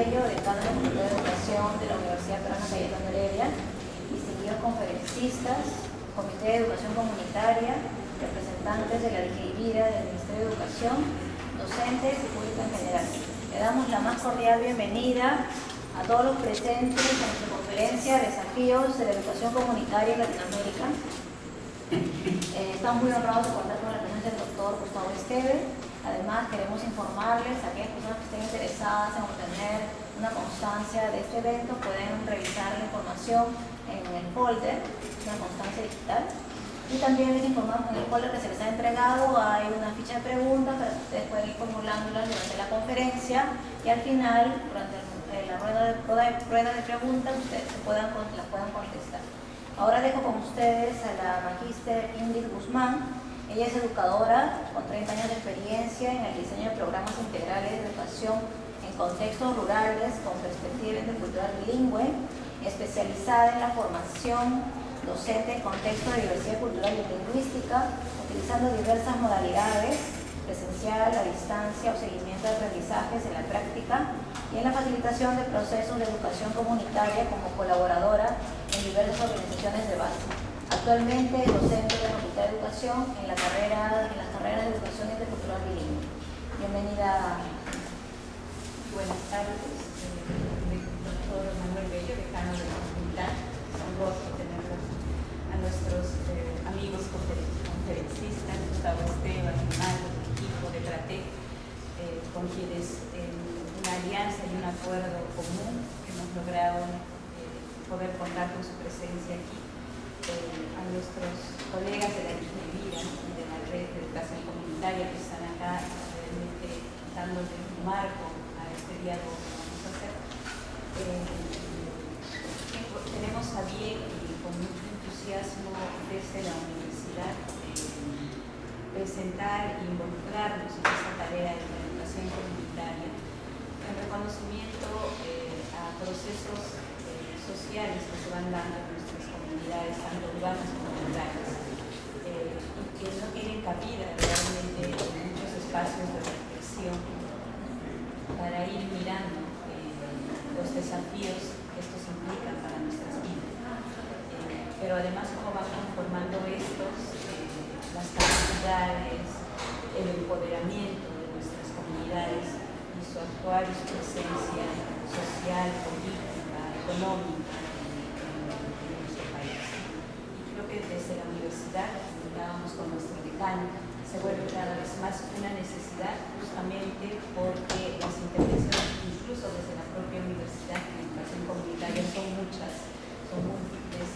Bello, decano de la Facultad de Educación de la Universidad Peruana Cayetano Heredia, distinguidos conferencistas, Comité de Educación Comunitaria, representantes de la DGIVIRA, del Ministerio de Educación, docentes y público en general. Le damos la más cordial bienvenida a todos los presentes en nuestra conferencia Desafíos de la Educación Comunitaria en Latinoamérica. Estamos muy honrados de contar con la presencia del doctor Gustavo Esteve. Además, queremos informarles a aquellas personas que estén interesadas en obtener una constancia de este evento, pueden revisar la información en el folder, una constancia digital. Y también les informamos que en el folder que se les ha entregado hay una ficha de preguntas para que ustedes puedan ir formulándolas durante la conferencia y al final, durante la rueda de preguntas, ustedes las puedan contestar. Ahora dejo con ustedes a la magíster Ingrid Guzmán. Ella es educadora con 30 años de experiencia en el diseño de programas integrales de educación en contextos rurales con perspectiva intercultural bilingüe, especializada en la formación docente en contexto de diversidad cultural y lingüística, utilizando diversas modalidades, presencial, a distancia o seguimiento de aprendizajes en la práctica y en la facilitación de procesos de educación comunitaria como colaboradora en diversas organizaciones de base. Actualmente es docente de la Facultad de Educación en las carreras de Educación Intercultural Bilingüe. Bienvenida. Buenas tardes, doctor Manuel Bello, decano de la Facultad. Es un gusto tenerlos a nuestros amigos conferencistas, Gustavo Esteve, Rinaldo, el equipo de TRATEC, con quienes en una alianza y un acuerdo común hemos logrado poder contar con su presencia aquí. A nuestros colegas de la DGIVIRA y de la Red de Educación Comunitaria que están acá realmente dándole un marco a este diálogo que vamos a hacer. Tenemos a bien y con mucho entusiasmo desde la universidad presentar e involucrarnos en esta tarea de la educación comunitaria en reconocimiento a procesos sociales que se van dando en nuestras comunidades, tanto urbanas como rurales, y que no tienen cabida realmente en muchos espacios de reflexión para ir mirando los desafíos que estos implican para nuestras vidas. Pero además, cómo van conformando estos, las capacidades, el empoderamiento de nuestras comunidades y su actuar y su presencia social, política, económica en nuestro país. Y creo que desde la universidad, como hablábamos con nuestro decano, se vuelve cada vez más una necesidad justamente porque las intervenciones, incluso desde la propia universidad en educación comunitaria, son muchas, son múltiples,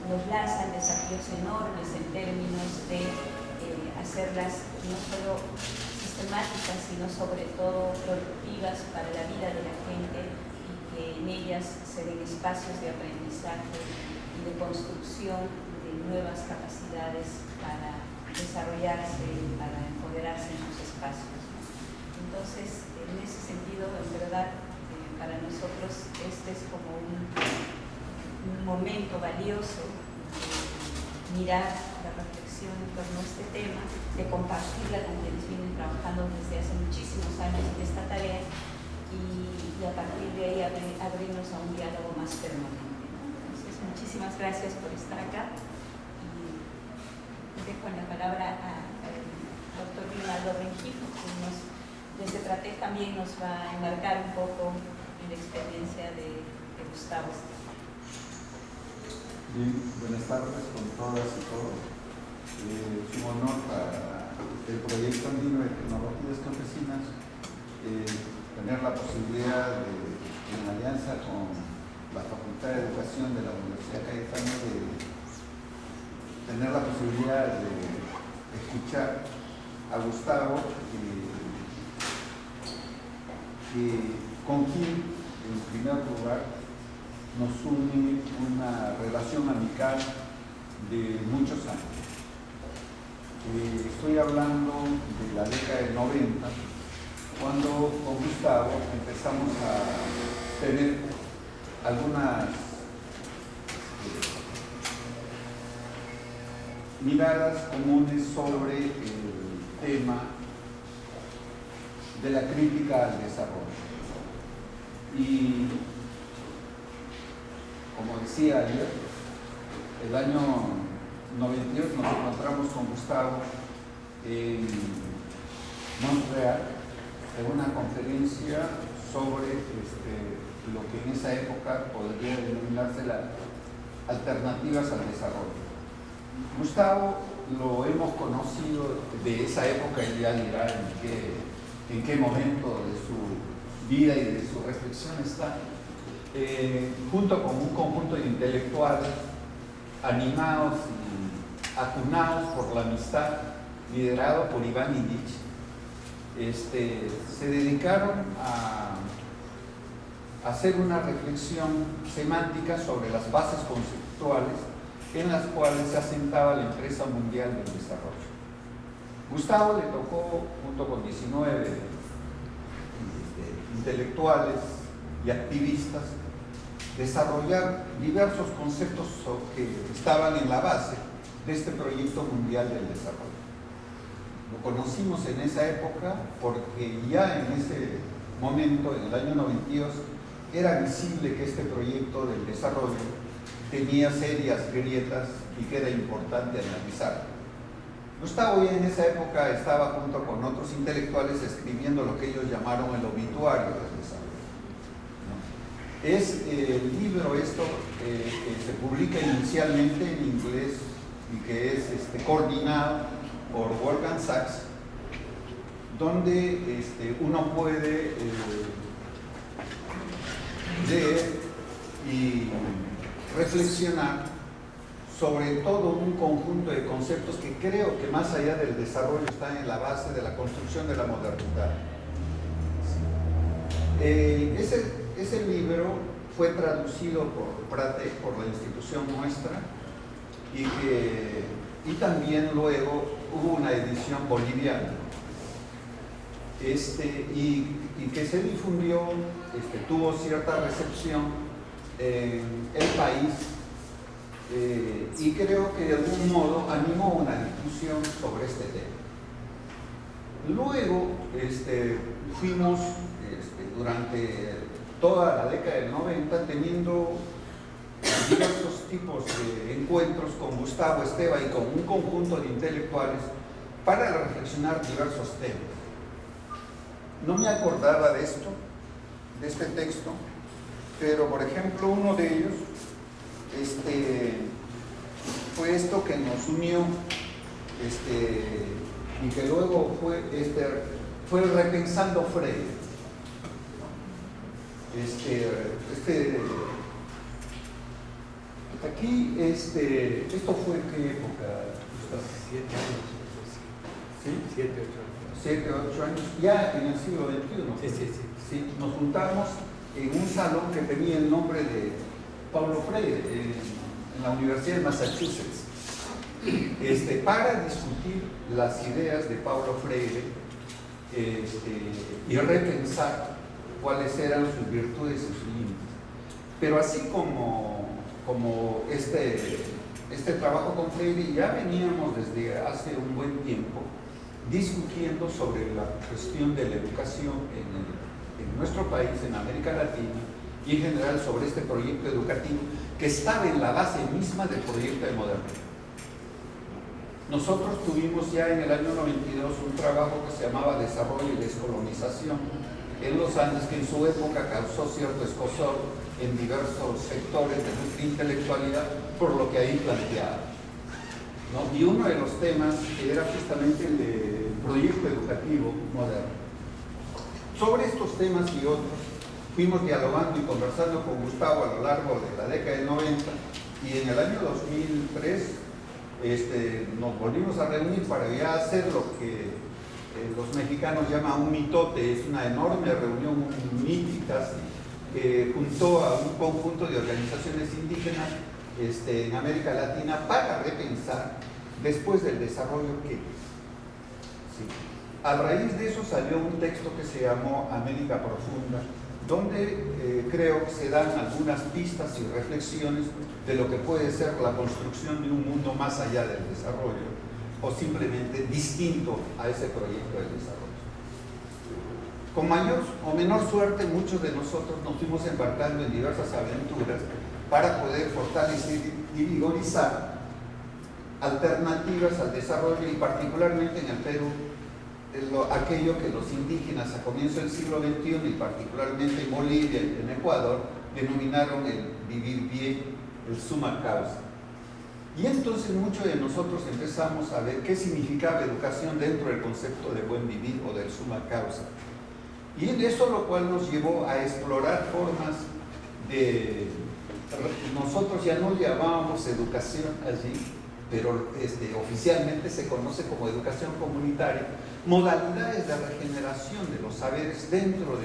nos lanzan desafíos enormes en términos de hacerlas no solo sistemáticas, sino sobre todo productivas para la vida de la gente y que en ellas se den espacios de aprendizaje y de construcción de nuevas capacidades para desarrollarse, para empoderarse en sus espacios. Entonces, en ese sentido, en verdad, para nosotros este es como un momento valioso de mirar la reflexión en torno a este tema, de compartirla con quienes vienen trabajando desde hace muchísimos años en esta tarea y a partir de ahí abrirnos a un diálogo más permanente. Entonces, muchísimas gracias por estar acá y dejo la palabra al doctor Rinaldo Rengifo, que desde TRATEC también nos va a enmarcar un poco en la experiencia de Gustavo. Bien, buenas tardes con todas y todos. Es un honor para el proyecto andino de tecnologías campesinas tener la posibilidad de, en alianza con la Facultad de Educación de la Universidad Cayetano, de tener la posibilidad de escuchar a Gustavo, con quien, en primer lugar, nos une una relación amical de muchos años. Estoy hablando de la década del 90, cuando con Gustavo empezamos a tener algunas miradas comunes sobre el tema de la crítica al desarrollo. Y como decía ayer, el año 92 nos encontramos con Gustavo en Montreal en una conferencia sobre lo que en esa época podría denominarse las alternativas al desarrollo. Gustavo lo hemos conocido de esa época, y ya dirá en qué momento de su vida y de su reflexión está, junto con un conjunto de intelectuales animados y acunados por la amistad, liderado por Iván Illich, se dedicaron a hacer una reflexión semántica sobre las bases conceptuales en las cuales se asentaba la empresa mundial del desarrollo. Gustavo le tocó, junto con 19 intelectuales y activistas, desarrollar diversos conceptos que estaban en la base de este proyecto mundial del desarrollo. Lo conocimos en esa época porque ya en ese momento, en el año 92, era visible que este proyecto del desarrollo tenía serias grietas y que era importante analizar. Gustavo ya en esa época estaba junto con otros intelectuales escribiendo lo que ellos llamaron el obituario del desarrollo, ¿no? Es el libro que se publica inicialmente en inglés y que es coordinado por Wolfgang Sachs, donde uno puede leer y reflexionar sobre todo un conjunto de conceptos que creo que más allá del desarrollo están en la base de la construcción de la modernidad. Ese libro fue traducido por Pratec, por la institución nuestra, y también luego hubo una edición boliviana, y que se difundió, tuvo cierta recepción en el país, y creo que de algún modo animó una discusión sobre este tema. Luego fuimos durante toda la década del 90 teniendo diversos tipos de encuentros con Gustavo Esteva y con un conjunto de intelectuales para reflexionar diversos temas. No me acordaba de este texto, pero por ejemplo uno de ellos fue esto que nos unió, y que luego fue Repensando Freire. Aquí, esto fue en qué época? 7 años. ¿Sí? 7, 8 años. 7, 8 años, ya en el siglo XXI. Sí, nos juntamos en un salón que tenía el nombre de Paulo Freire, en la Universidad de Massachusetts, para discutir las ideas de Paulo Freire y repensar cuáles eran sus virtudes y sus límites. Pero así como este trabajo con Freire, ya veníamos desde hace un buen tiempo discutiendo sobre la cuestión de la educación en nuestro país, en América Latina, y en general sobre este proyecto educativo que estaba en la base misma del proyecto de modernidad. Nosotros tuvimos ya en el año 92 un trabajo que se llamaba Desarrollo y Descolonización en los Andes, que en su época causó cierto escozor en diversos sectores de nuestra intelectualidad por lo que ahí planteaba, ¿no? Y uno de los temas era justamente el del proyecto educativo moderno. Sobre estos temas y otros fuimos dialogando y conversando con Gustavo a lo largo de la década del 90, y en el año 2003 nos volvimos a reunir para ya hacer lo que los mexicanos llaman un mitote. Es una enorme reunión mítica que juntó a un conjunto de organizaciones indígenas en América Latina para repensar después del desarrollo que... Sí. A raíz de eso salió un texto que se llamó América Profunda, donde creo que se dan algunas pistas y reflexiones de lo que puede ser la construcción de un mundo más allá del desarrollo, o simplemente distinto a ese proyecto del desarrollo. Con mayor o menor suerte, muchos de nosotros nos fuimos embarcando en diversas aventuras para poder fortalecer y vigorizar alternativas al desarrollo, y particularmente en el Perú, aquello que los indígenas a comienzos del siglo XXI, y particularmente en Bolivia y en Ecuador, denominaron el vivir bien, el summa causa. Y entonces muchos de nosotros empezamos a ver qué significaba educación dentro del concepto de buen vivir o del summa causa. Y eso lo cual nos llevó a explorar formas de... Nosotros ya no llamábamos educación allí, pero oficialmente se conoce como educación comunitaria, modalidades de regeneración de los saberes dentro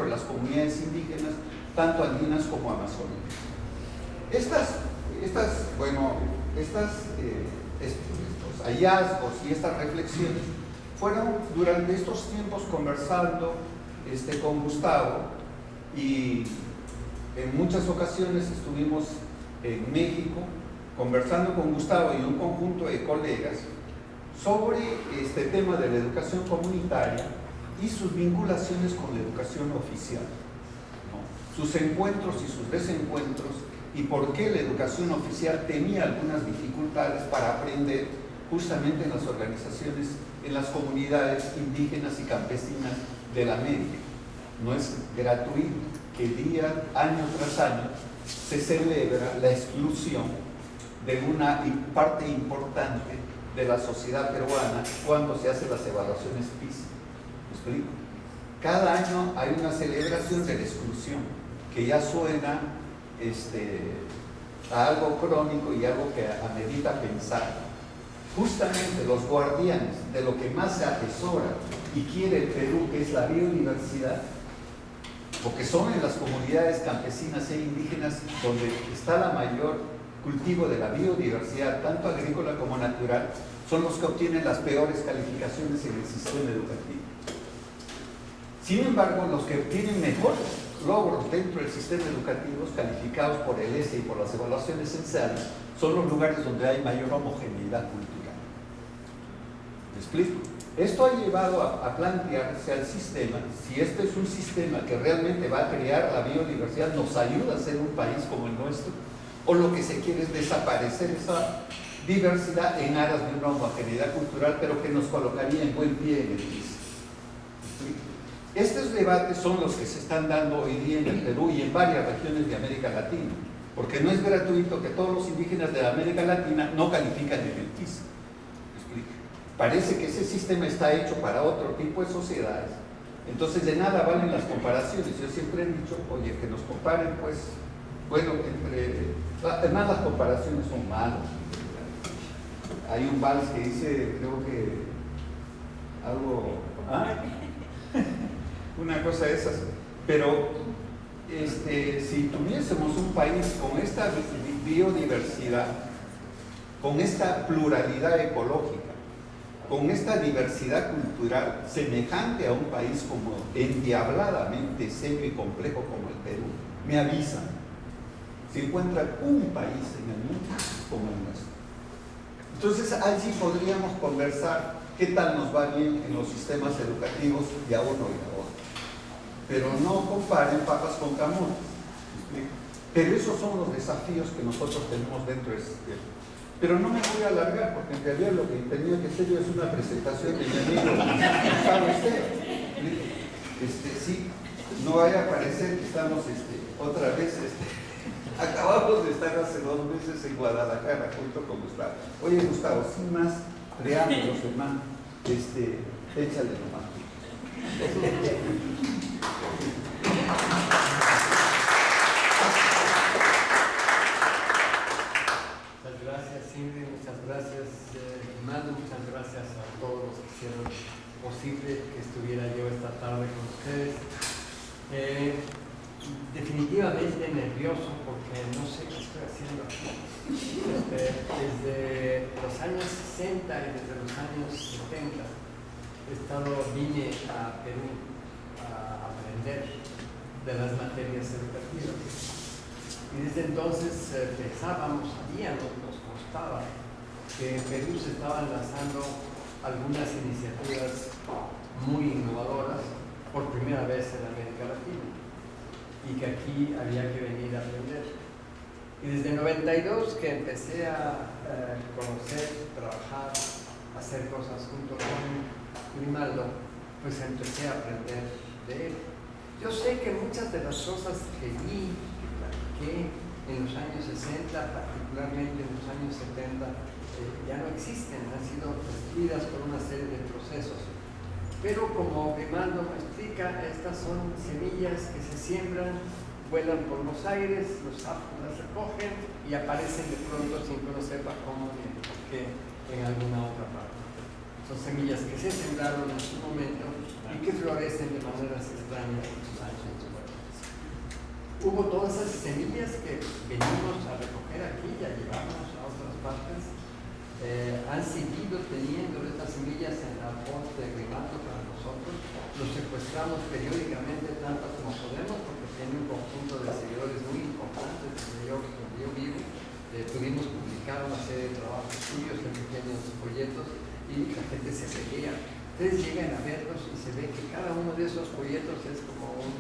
de las comunidades indígenas, tanto andinas como amazónicas. Estos hallazgos y estas reflexiones fueron durante estos tiempos conversando con Gustavo, y en muchas ocasiones estuvimos en México conversando con Gustavo y un conjunto de colegas sobre este tema de la educación comunitaria y sus vinculaciones con la educación oficial, ¿no? Sus encuentros y sus desencuentros, y por qué la educación oficial tenía algunas dificultades para aprender justamente en las organizaciones, en las comunidades indígenas y campesinas de la América. No es gratuito que año tras año se celebra la exclusión de una parte importante de la sociedad peruana cuando se hacen las evaluaciones PISA. ¿Me explico? Cada año hay una celebración de la exclusión que ya suena a algo crónico y algo que amerita pensar. Justamente los guardianes de lo que más se atesora y quiere el Perú, que es la biodiversidad, porque son en las comunidades campesinas e indígenas donde está la mayor cultivo de la biodiversidad, tanto agrícola como natural, son los que obtienen las peores calificaciones en el sistema educativo. Sin embargo, los que obtienen mejores logros dentro del sistema educativo, calificados por el ESE y por las evaluaciones censales, son los lugares donde hay mayor homogeneidad cultural. ¿Me explico? Esto ha llevado a plantearse al sistema, si este es un sistema que realmente va a crear la biodiversidad, nos ayuda a ser un país como el nuestro, o lo que se quiere es desaparecer esa diversidad en aras de una homogeneidad cultural, pero que nos colocaría en buen pie en el piso. Estos debates son los que se están dando hoy día en el Perú y en varias regiones de América Latina, porque no es gratuito que todos los indígenas de América Latina no califican en el PISA. Parece que ese sistema está hecho para otro tipo de sociedades, entonces de nada valen las comparaciones. Yo siempre he dicho, oye, que nos comparen, pues, bueno, además las comparaciones son malas. Hay un vals que dice, creo que algo, una cosa de esas, pero si tuviésemos un país con esta biodiversidad, con esta pluralidad ecológica, con esta diversidad cultural semejante a un país como endiabladamente serio y complejo como el Perú, me avisan si encuentran un país en el mundo como el nuestro. Entonces allí podríamos conversar qué tal nos va bien en los sistemas educativos de a uno y a otro, pero no comparen papas con camotes. Pero esos son los desafíos que nosotros tenemos dentro de este sistema. Pero no me voy a alargar, porque en realidad lo que tenía que hacer yo es una presentación de mi amigo Gustavo Esteban. Sí, no vaya a parecer que estamos otra vez, acabamos de estar hace 2 meses en Guadalajara junto con Gustavo. Oye, Gustavo, sin más preámbulos, hermano, échale nomás. Muchas gracias, Cindy, muchas gracias, Manu, muchas gracias a todos los que hicieron posible que estuviera yo esta tarde con ustedes. Definitivamente nervioso porque no sé qué estoy haciendo aquí. Desde los años 60 y desde los años 70 vine a Perú a aprender de las materias educativas. Y desde entonces pensábamos, sabíamos, nos constaba que en Perú se estaban lanzando algunas iniciativas muy innovadoras primera vez en América Latina y que aquí había que venir a aprender. Y desde el 92 que empecé a conocer, trabajar, hacer cosas junto con Grimaldo, pues empecé a aprender de él. Yo sé que muchas de las cosas que vi, que platiqué en los años 60, particularmente en los años 70, ya no existen, han sido destruidas por una serie de procesos. Pero como Grimaldo me explica, estas son semillas que se siembran, vuelan por los aires, los sapos las recogen y aparecen de pronto sin que uno sepa cómo ni por qué en alguna otra parte. Son semillas que se sembraron en su momento y que florecen de maneras extrañas muchos años después. Hubo todas esas semillas que venimos a recoger aquí y a llevarnos a otras partes. Han seguido teniendo estas semillas en la voz de Grimaldo para nosotros. Los secuestramos periódicamente tanto como podemos porque tiene un conjunto de seguidores muy importantes donde yo vivo. Pudimos publicar una serie de trabajos suyos en pequeños folletos y la gente se seguía. Ustedes llegan a verlos y se ve que cada uno de esos folletos es como un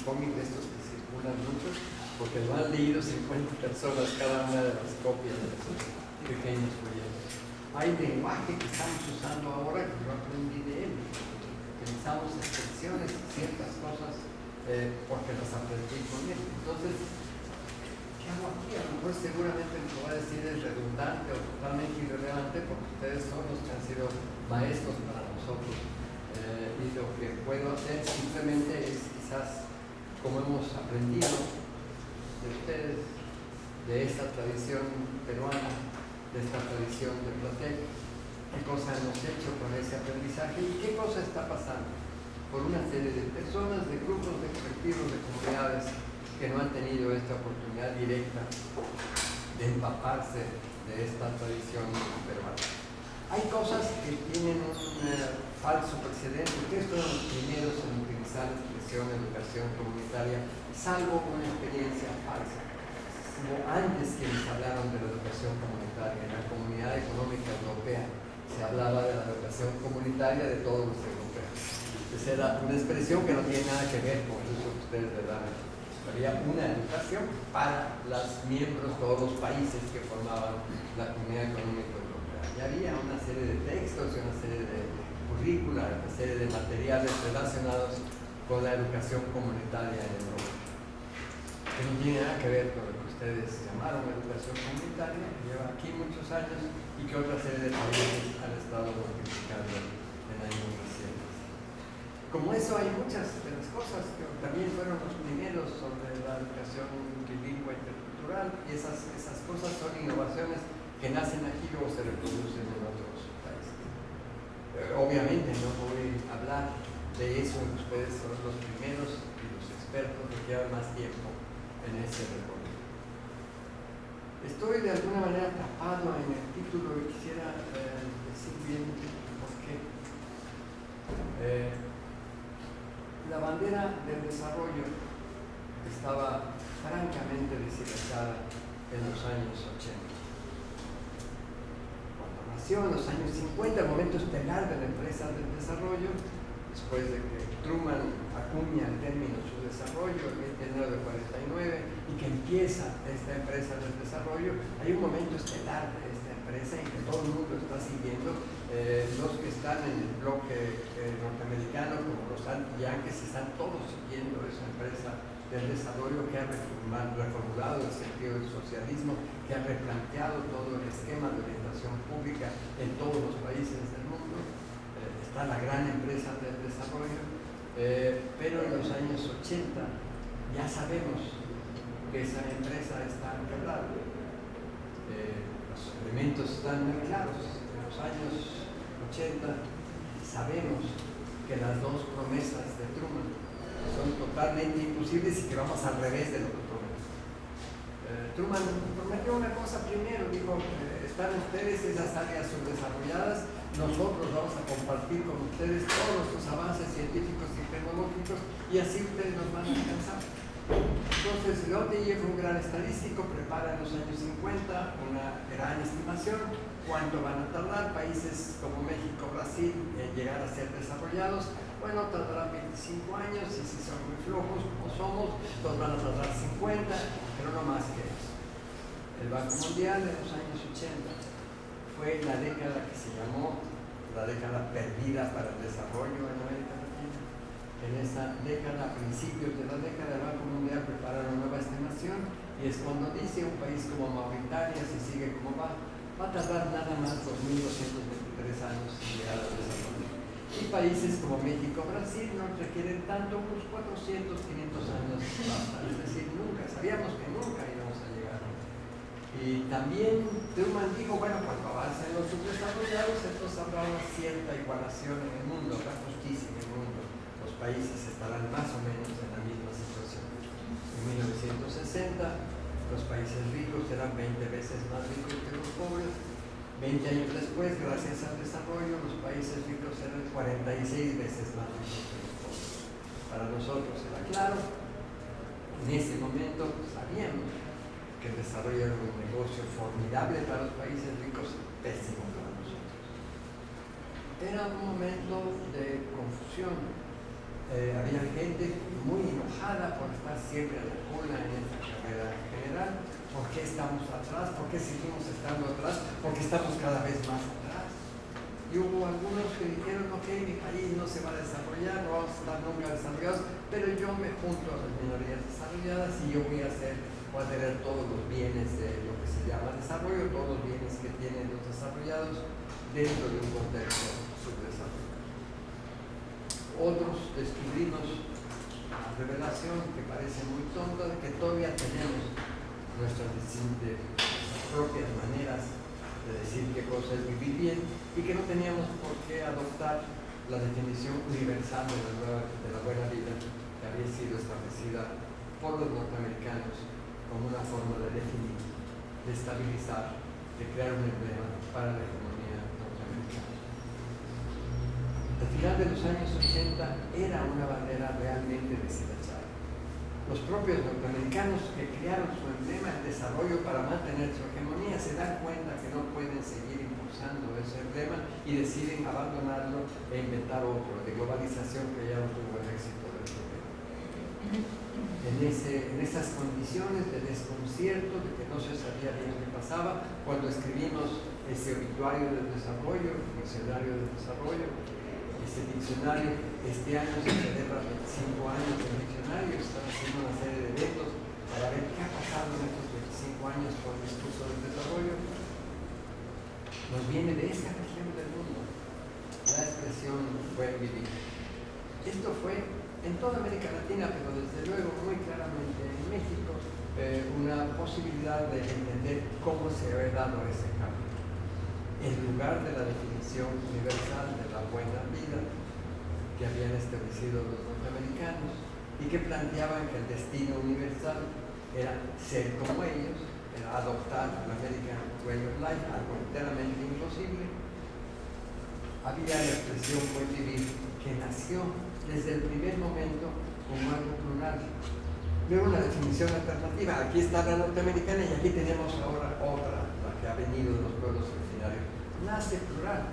cómic de estos que circulan mucho porque lo han leído 50 personas cada una de las copias de esos pequeños folletos. Hay lenguaje que estamos usando ahora que yo aprendí de él. Utilizamos expresiones, ciertas cosas, porque las aprendí con él. Entonces, ¿qué hago aquí? A lo mejor seguramente lo que voy a decir es redundante o totalmente irrelevante porque ustedes son los que han sido maestros para nosotros. Y lo que puedo hacer simplemente es quizás, como hemos aprendido de ustedes, de esta tradición peruana, de esta tradición de Platec, qué cosa hemos hecho con ese aprendizaje y qué cosa está pasando por una serie de personas, de grupos, de colectivos, de comunidades que no han tenido esta oportunidad directa de empaparse de esta tradición peruana. Hay cosas que tienen un falso precedente. Ustedes fueron los primeros en utilizar la expresión educación comunitaria, salvo una experiencia falsa. Antes que nos hablaron de la educación comunitaria, en la Comunidad Económica Europea se hablaba de la educación comunitaria de todos los europeos. Esa era una expresión que no tiene nada que ver con el uso que ustedes le dan. Había una educación para los miembros de todos los países que formaban la Comunidad Económica Europea. Y había una serie de textos y una serie de currícula, una serie de materiales relacionados con la educación comunitaria en Europa. Que no tiene nada que ver con lo que ustedes llamaron educación comunitaria, que lleva aquí muchos años y que otra serie de países han estado multiplicando en años recientes. Como eso hay muchas de las cosas que también fueron los primeros sobre la educación bilingüe intercultural y esas cosas son innovaciones que nacen aquí y luego se reproducen en otros países. Obviamente no voy a hablar de eso, ustedes son los primeros y los expertos que llevan más tiempo en ese recorrido. Estoy de alguna manera atrapado en el título y quisiera decir bien por qué. La bandera del desarrollo estaba francamente deshilachada en los años 80. Cuando nació en los años 50, el momento estelar de la empresa del desarrollo, después de que Truman acuña el término su desarrollo en 1949 y que empieza esta empresa del desarrollo, hay un momento estelar de esta empresa en que todo el mundo está siguiendo. Los que están en el bloque norteamericano, como los anti-yankees, están todos siguiendo esa empresa del desarrollo que ha reformulado el sentido del socialismo, que ha replanteado todo el esquema de orientación pública en todos los países del mundo. Está la gran empresa del desarrollo, pero en los años 80 ya sabemos que esa empresa está quebrada. Los elementos están muy claros. En los años 80 sabemos que las dos promesas de Truman son totalmente imposibles y que vamos al revés de lo que prometió. Truman prometió una cosa primero, dijo, están ustedes en las áreas subdesarrolladas, nosotros vamos a compartir con ustedes todos nuestros avances científicos y tecnológicos y así ustedes nos van a alcanzar. Entonces, Lottinger fue un gran estadístico, prepara en los años 50 una gran estimación, cuánto van a tardar países como México, Brasil en llegar a ser desarrollados. bueno, tardarán 25 años y si son muy flojos como somos, pues van a tardar 50, pero no más que eso. El Banco Mundial en los años 80 fue la década que se llamó la década perdida para el desarrollo en América Latina. En esa década, a principios de la década, el Banco Mundial prepara una nueva estimación y es cuando dice un país como Mauritania, si sigue como va a tardar nada más 2.223 años en llegar al desarrollo. Y países como México, Brasil no requieren tanto, unos 400, 500 años basta. Es decir, nunca, sabíamos que nunca íbamos a llegar. Y también Truman dijo, bueno, cuando avancen los subdesarrollados, entonces habrá una cierta igualación en el mundo, habrá justicia en el mundo. Los países estarán más o menos en la misma situación. En 1960, los países ricos eran 20 veces más ricos que los pobres. 20 años después, gracias al desarrollo, los países ricos eran 46 veces más ricos que los pobres. Para nosotros era claro, en ese momento sabíamos que el desarrollo era un negocio formidable para los países ricos, pésimo para nosotros. Era un momento de confusión. Había gente muy enojada por estar siempre a la cola en esta carrera general. ¿Por qué estamos atrás? ¿Por qué seguimos estando atrás? ¿Por qué estamos cada vez más atrás? Y hubo algunos que dijeron, ok, mi país no se va a desarrollar, no vamos a estar nunca desarrollados, pero yo me junto a las minorías desarrolladas y yo voy a tener todos los bienes de lo que se llama desarrollo, todos los bienes que tienen los desarrollados dentro de un contexto subdesarrollado. Otros descubrimos la revelación que parece muy tonta de que todavía tenemos nuestras propias maneras de decir qué cosa es vivir bien y que no teníamos por qué adoptar la definición universal de la buena vida que había sido establecida por los norteamericanos como una forma de definir, de estabilizar, de crear un emblema para la economía norteamericana. Al final de los años 80 era una bandera realmente deshilachada. Los propios norteamericanos que crearon su emblema, el desarrollo para mantener su hegemonía, se dan cuenta que no pueden seguir impulsando ese emblema y deciden abandonarlo e inventar otro de globalización que ya no tuvo el éxito del primero. En esas condiciones de desconcierto, de que no se sabía bien qué pasaba, cuando escribimos ese obituario del desarrollo, el diccionario del desarrollo, ese diccionario, este año se celebra 25 años del diccionario, están haciendo una serie de eventos para ver qué ha pasado en estos 25 años con el discurso del desarrollo. Nos viene de esta región del mundo la expresión buen vivir. Esto fue en toda América Latina, pero desde luego muy claramente en México, una posibilidad de entender cómo se había dado ese cambio. En lugar de la definición universal de la buena vida que habían establecido los norteamericanos y que planteaban que el destino universal era ser como ellos, era adoptar el American Way of Life, algo enteramente imposible. Había la expresión buen vivir que nació desde el primer momento como algo plural. Luego la definición alternativa, aquí está la norteamericana y aquí tenemos ahora otra, la que ha venido de los pueblos originarios. Nace plural,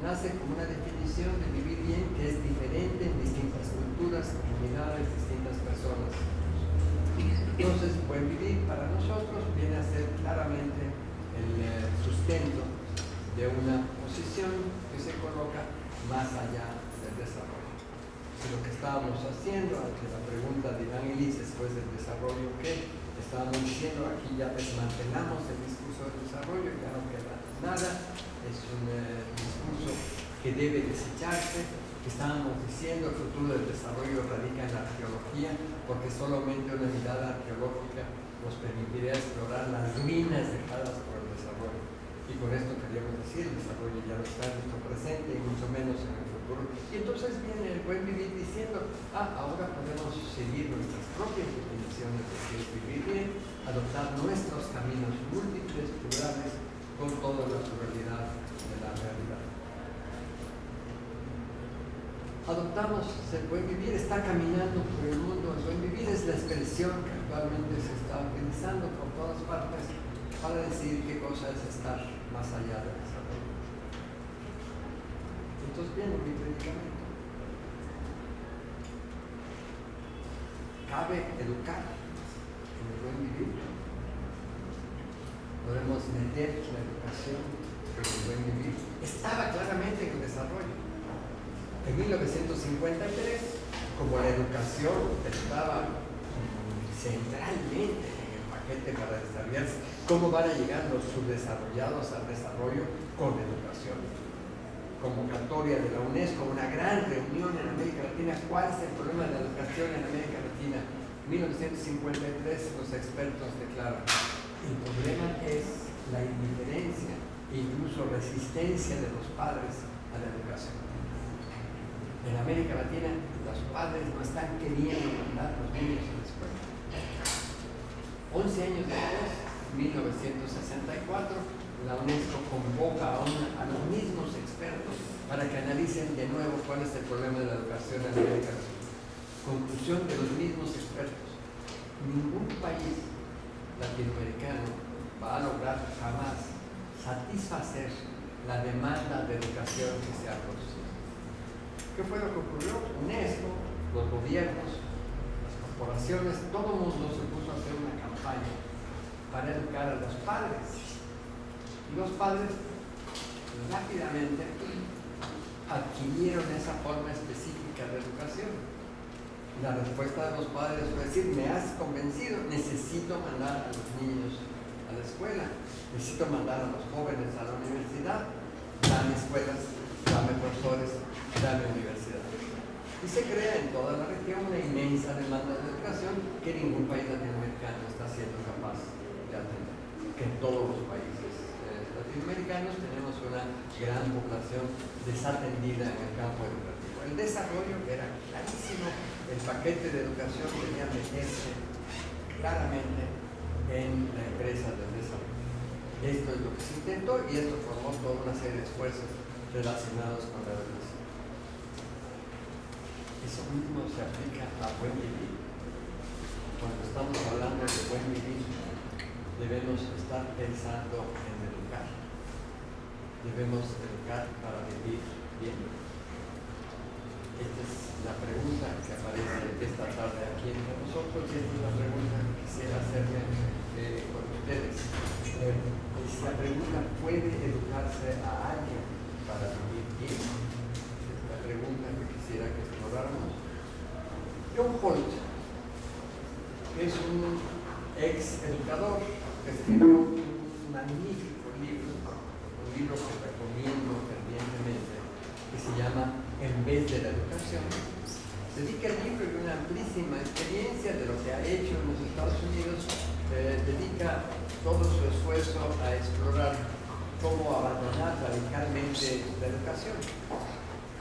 nace como una definición de vivir bien que es diferente en distintas culturas, comunidades, distintas personas. Entonces, buen vivir para nosotros viene a ser claramente el sustento de una posición que se coloca más allá del desarrollo. Si lo que estábamos haciendo, ante la pregunta de Iván Illich después del desarrollo, ¿qué? Estábamos diciendo, aquí ya desmantelamos el discurso del desarrollo, ya no queda nada. Es un discurso que debe desecharse, que estábamos diciendo el futuro del desarrollo radica en la arqueología, porque solamente una mirada arqueológica nos permitiría explorar las ruinas dejadas por el desarrollo. Y con esto queríamos decir, el desarrollo ya no está en nuestro presente y mucho menos en el futuro. Y entonces viene el buen vivir diciendo, ahora podemos seguir nuestras propias definiciones de qué es vivir bien, adoptar nuestros caminos múltiples, plurales, con toda la pluralidad de la realidad. Adoptamos el buen vivir, está caminando por el mundo. El buen vivir es la expresión que actualmente se está utilizando por todas partes para decir qué cosa es estar más allá del desarrollo. Entonces viene mi predicamento. cabe educar en el buen vivir. Podemos meter la educación en el buen vivir. Estaba claramente en el desarrollo. En 1953, como la educación estaba centralmente en el paquete para desarrollarse, ¿cómo van a llegar los subdesarrollados al desarrollo? Con educación. Convocatoria de la UNESCO, una gran reunión en América Latina. ¿Cuál es el problema de la educación en América Latina? En 1953 los expertos declaran: el problema es la indiferencia e incluso resistencia de los padres a la educación. En América Latina los padres no están queriendo mandar a los niños a la escuela. 11 años después, 1964, la UNESCO convoca a los mismos expertos para que analicen de nuevo cuál es el problema de la educación en América Latina. Conclusión de los mismos expertos: ningún país latinoamericano va a lograr jamás satisfacer la demanda de educación que se ha producido. ¿Qué fue lo que ocurrió? UNESCO, los gobiernos, las corporaciones, todo el mundo se puso a hacer una campaña para educar a los padres. Y los padres rápidamente adquirieron esa forma específica de educación. La respuesta de los padres fue decir: me has convencido, necesito mandar a los niños a la escuela, necesito mandar a los jóvenes a la universidad, dame escuelas, dame profesores, dame universidad. Y se crea en toda la región una inmensa demanda de educación que ningún país latinoamericano está siendo capaz de atender, que en todos los países latinoamericanos tenemos una gran población desatendida en el campo educativo. El desarrollo era clarísimo, el paquete de educación debía meterse claramente en la empresa del desarrollo. Esto es lo que se intentó y esto formó toda una serie de esfuerzos relacionados con la educación. Eso mismo se aplica a buen vivir. Cuando estamos hablando de buen vivir, debemos estar pensando en educar. Debemos educar para vivir bien. Esta es la pregunta que aparece esta tarde aquí entre nosotros y esta es la pregunta que quisiera hacerme con ustedes. La pregunta: ¿puede educarse a alguien para vivir bien? Es la pregunta que quisiera que exploráramos. John Holt, que es un ex educador, escribió un magnífico libro, un libro que recomiendo fervientemente, que se llama En vez de la educación. Dedica el libro y una amplísima experiencia de lo que ha hecho en los Estados Unidos, dedica todo su esfuerzo a explorar cómo abandonar radicalmente la educación.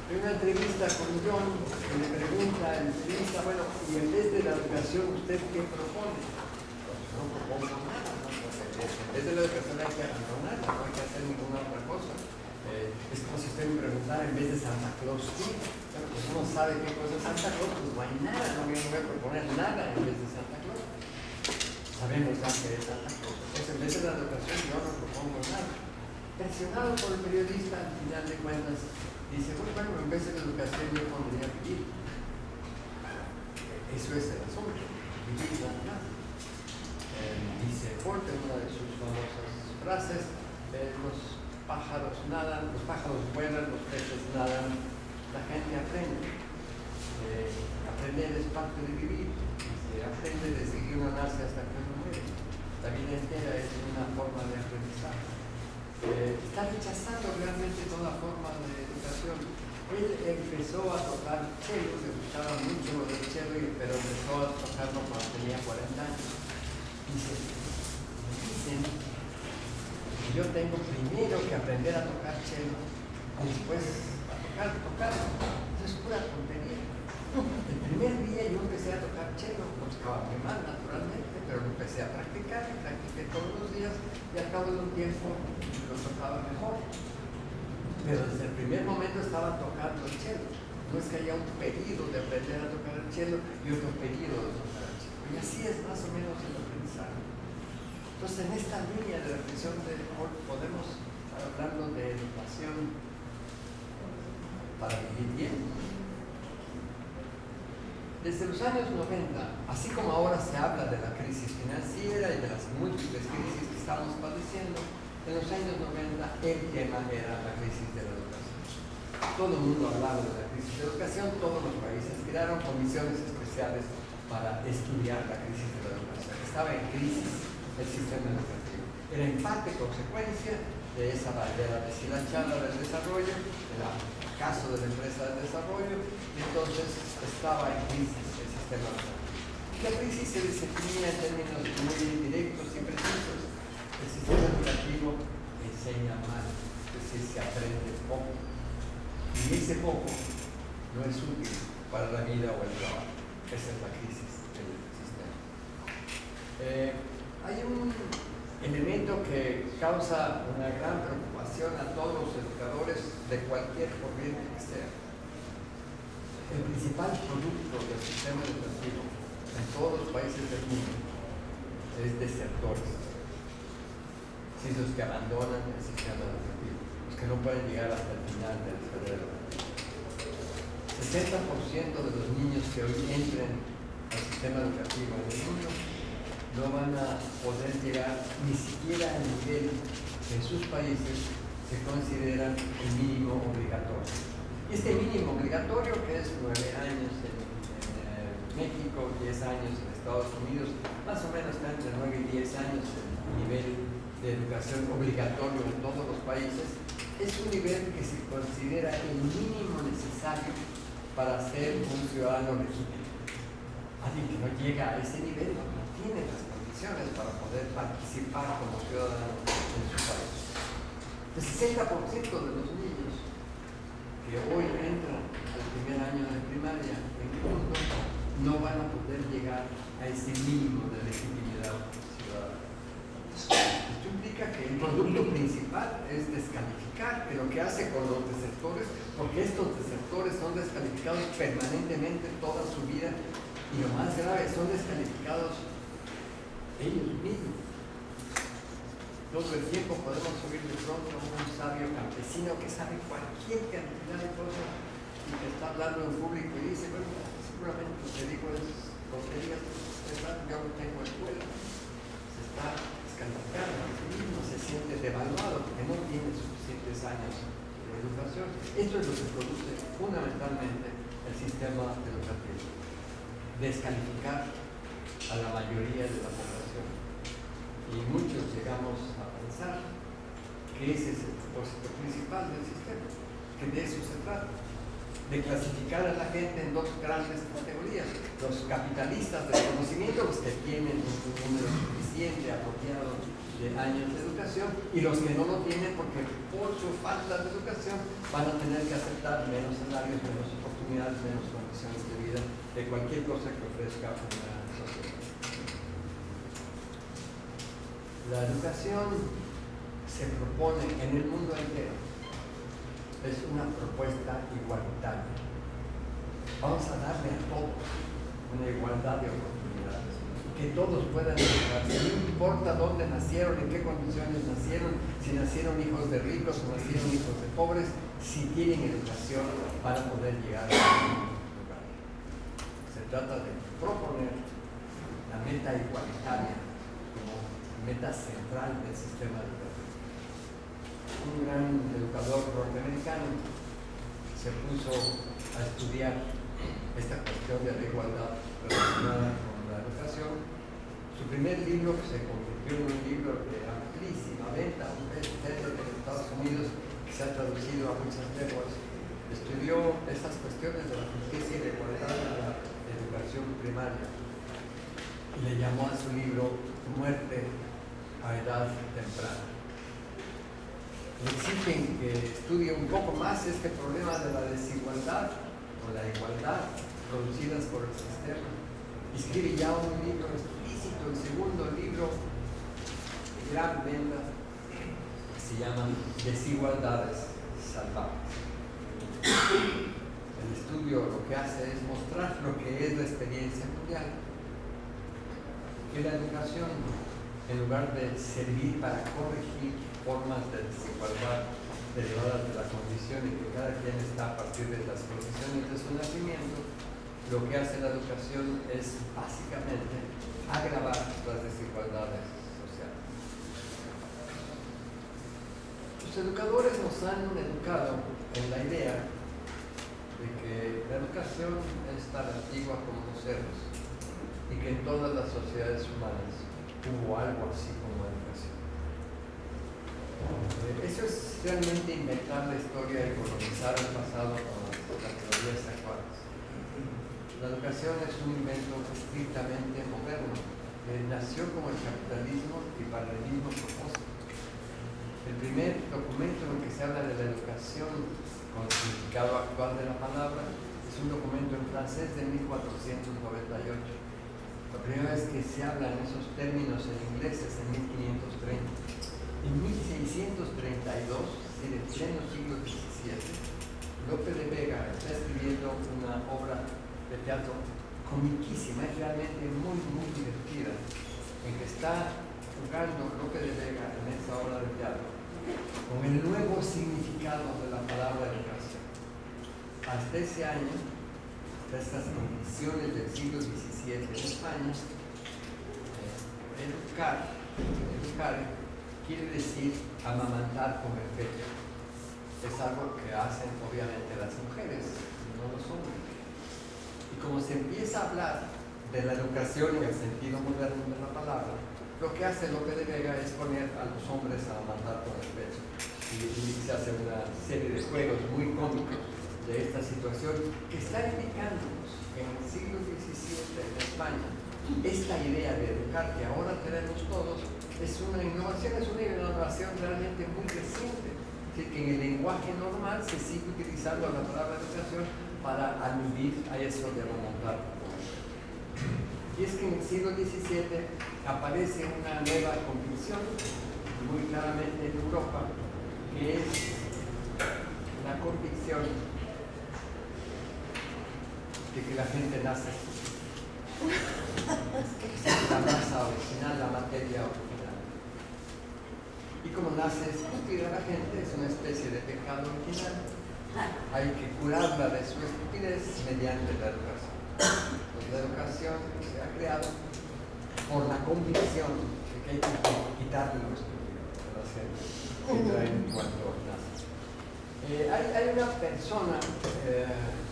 En una entrevista con John, le pregunta a la entrevista: bueno, y en vez de la educación, ¿usted qué propone? No propongo nada, ¿no? Porque en vez de la educación hay que abandonarla, no hay que hacer ninguna otra cosa. Es como si usted me preguntara: en vez de Santa Claus, ¿qué? Bueno, pues uno sabe qué cosa es Santa Claus, pues no hay nada, no voy a proponer nada en vez de Santa Claus. Sabemos ya que es Santa Claus. Entonces, en vez de la educación, yo no propongo nada. Presionado por el periodista, al final de cuentas, dice: bueno, en vez de la educación, yo pondría vivir. Eso es el asunto, vivir nada más. Dice Ford en una de sus famosas frases: los pájaros nadan, los pájaros vuelan, los peces nadan, la gente aprende. Aprender es parte de vivir. Se aprende desde que uno nace hasta que uno muere. La vida entera es una forma de aprendizaje. Está rechazando realmente toda forma de educación. Él empezó a tocar cello, le gustaba mucho el cello, pero empezó a tocarlo cuando tenía 40 años. Dicen que yo tengo primero que aprender a tocar cello, después a tocar. Eso es pura tontería. El primer día yo empecé a tocar cello, no tocaba muy mal naturalmente, pero lo empecé a practicar, practiqué todos los días y al cabo de un tiempo lo tocaba mejor. Pero desde el primer momento estaba tocando el cello. No es que haya un pedido de aprender a tocar el cello y otro pedido de tocar el cello. Y así es más o menos el aprendizaje. Entonces, en esta línea de reflexión de Ford podemos estar hablando de educación para vivir bien. Desde los años 90, así como ahora se habla de la crisis financiera y de las múltiples crisis que estamos padeciendo, en los años 90 el tema era la crisis de la educación. Todo el mundo hablaba de la crisis de la educación, todos los países crearon comisiones especiales para estudiar la crisis de la educación. Estaba en crisis el sistema educativo. Era en parte consecuencia de esa bandera deshilachada del desarrollo, del caso de la empresa del desarrollo, y entonces estaba en crisis el sistema educativo. La crisis se definía en términos muy directos y precisos. El sistema educativo enseña mal, es decir, se aprende poco. Y ese poco no es útil para la vida o el trabajo. Esa es la crisis del sistema. Hay un elemento que causa una gran preocupación a todos los educadores de cualquier corriente que sea. El principal producto del sistema educativo en todos los países del mundo es desertores. Es los que abandonan el sistema educativo, los que no pueden llegar hasta el final de la escuela educativa. 60% de los niños que hoy entren al sistema educativo en el mundo no van a poder llegar ni siquiera al nivel que en sus países se considera el mínimo obligatorio. Y este mínimo obligatorio, que es 9 años en México, 10 años en Estados Unidos, más o menos está entre 9 y 10 años el nivel de educación obligatorio en todos los países, es un nivel que se considera el mínimo necesario para ser un ciudadano legítimo. Alguien que no llega a ese nivel no tiene las condiciones para poder participar como ciudadano en su país. El 60% de los niños que hoy entran al primer año de primaria en el mundo no van a poder llegar a ese mínimo de legitimidad ciudadana. Esto implica que el producto principal es descalificar, pero ¿qué hace con los desertores? Porque estos desertores son descalificados permanentemente toda su vida y lo más grave, son descalificados ellos mismos. Todo el tiempo podemos oír de pronto a un sabio campesino que sabe cualquier cantidad de cosas y que está hablando en público y dice, bueno, seguramente lo que digo es tonterías, yo no tengo escuela. Se está descalificando a sí mismo, se siente devaluado porque no tiene suficientes años de educación. Esto es lo que produce fundamentalmente el sistema educativo. Descalificar a la mayoría de la población. Y muchos llegamos a pensar que ese es el propósito principal del sistema, que de eso se trata, de clasificar a la gente en dos grandes categorías: los capitalistas del conocimiento, los que tienen un número suficiente, apropiado de años de educación, y los que no lo tienen porque por su falta de educación van a tener que aceptar menos salarios, menos oportunidades, menos condiciones de vida, de cualquier cosa que ofrezca una sociedad. La educación se propone en el mundo entero. Es una propuesta igualitaria. Vamos a darle a todos una igualdad de oportunidades. Que todos puedan educarse. No importa dónde nacieron, en qué condiciones nacieron, si nacieron hijos de ricos o nacieron hijos de pobres, si tienen educación para poder llegar a un lugar. Se trata de proponer la meta igualitaria como meta central del sistema educativo. Un gran educador norteamericano se puso a estudiar esta cuestión de la igualdad relacionada con la educación. Su primer libro, que se convirtió en un libro de amplísima venta, un bestseller en Estados Unidos, que se ha traducido a muchas lenguas, estudió estas cuestiones de la justicia y la igualdad en la educación primaria y le llamó a su libro Muerte a edad temprana. Le exigen que estudie un poco más este problema de la desigualdad o la igualdad producidas por el sistema. Escribe ya un libro explícito, el segundo libro de gran venta, que se llama Desigualdades salvajes. El estudio lo que hace es mostrar lo que es la experiencia mundial, que la educación, en lugar de servir para corregir formas de desigualdad derivadas de la condición en que cada quien está a partir de las condiciones de su nacimiento, lo que hace la educación es básicamente agravar las desigualdades sociales. Los educadores nos han educado en la idea de que la educación es tan antigua como los cerros y que en todas las sociedades humanas hubo algo así como educación. Eso es realmente inventar la historia y colonizar el pasado con las teorías actuales. La educación es un invento estrictamente moderno, que nació como el capitalismo y para el mismo propósito. El primer documento en el que se habla de la educación con el significado actual de la palabra es un documento en francés de 1498. La primera vez que se habla en esos términos en inglés es en 1530. En 1632, es decir, en pleno siglo XVII, Lope de Vega está escribiendo una obra de teatro comiquísima, es realmente muy, muy divertida, en que está jugando Lope de Vega en esa obra de teatro con el nuevo significado de la palabra educación. Hasta ese año, hasta estas condiciones del siglo XVII en España, educar quiere decir amamantar con el pecho. Es algo que hacen obviamente las mujeres, no los hombres. Y como se empieza a hablar de la educación en el sentido moderno de la palabra, lo que hace Lope de Vega es poner a los hombres a amamantar con el pecho. Y se hace una serie de juegos muy cómicos de esta situación que está indicándonos que en el siglo XVII en España esta idea de educar que ahora tenemos todos es una innovación realmente muy reciente. Es decir, que en el lenguaje normal se sigue utilizando la palabra educación para aludir a eso de amamantar. Y es que en el siglo XVII aparece una nueva convicción, muy claramente en Europa, que es la convicción de que la gente nace. La masa original, la materia original. Y como nace estúpida la gente, es una especie de pecado original. Hay que curarla de su estupidez mediante la educación. Pues la educación se ha creado por la convicción de que hay que quitarle lo estúpido a la gente que traen cuando nace. Hay una persona,